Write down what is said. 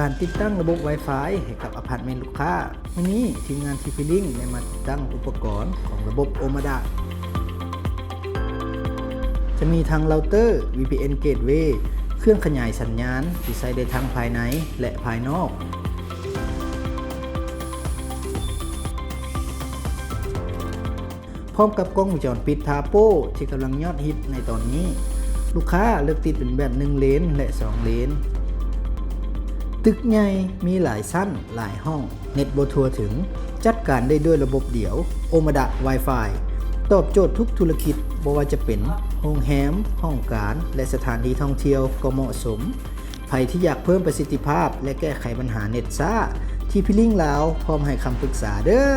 การติดตั้งระบบ Wi-Fi ให้กับอพาร์ตเมนต์ลูกค้าวันนี้ทีมงาน TP-Link ได้มาติดตั้งอุปกรณ์ของระบบ Omada จะมีทั้งเราเตอร์ VPN Gateway เครื่องขยายสัญญาณที่ใช้ได้ทั้งภายในและภายนอกพร้อมกับกล้องวงจรปิดทาโป้ที่กำลังยอดฮิตในตอนนี้ลูกค้าเลือกติดเป็นแบบ1เลนและ2เลนตึกใหญ่มีหลายชั้นหลายห้องเน็ตบ่ทั่วถึงจัดการได้ด้วยระบบเดี่ยว Omada Wi-Fi ตอบโจทย์ทุกธุรกิจบ่ว่าจะเป็นโรงแรมห้องการและสถานที่ท่องเที่ยวก็เหมาะสมใครที่อยากเพิ่มประสิทธิภาพและแก้ไขปัญหาเน็ตช้าTP-Link ลาวพร้อมให้คำปรึกษาเด้อ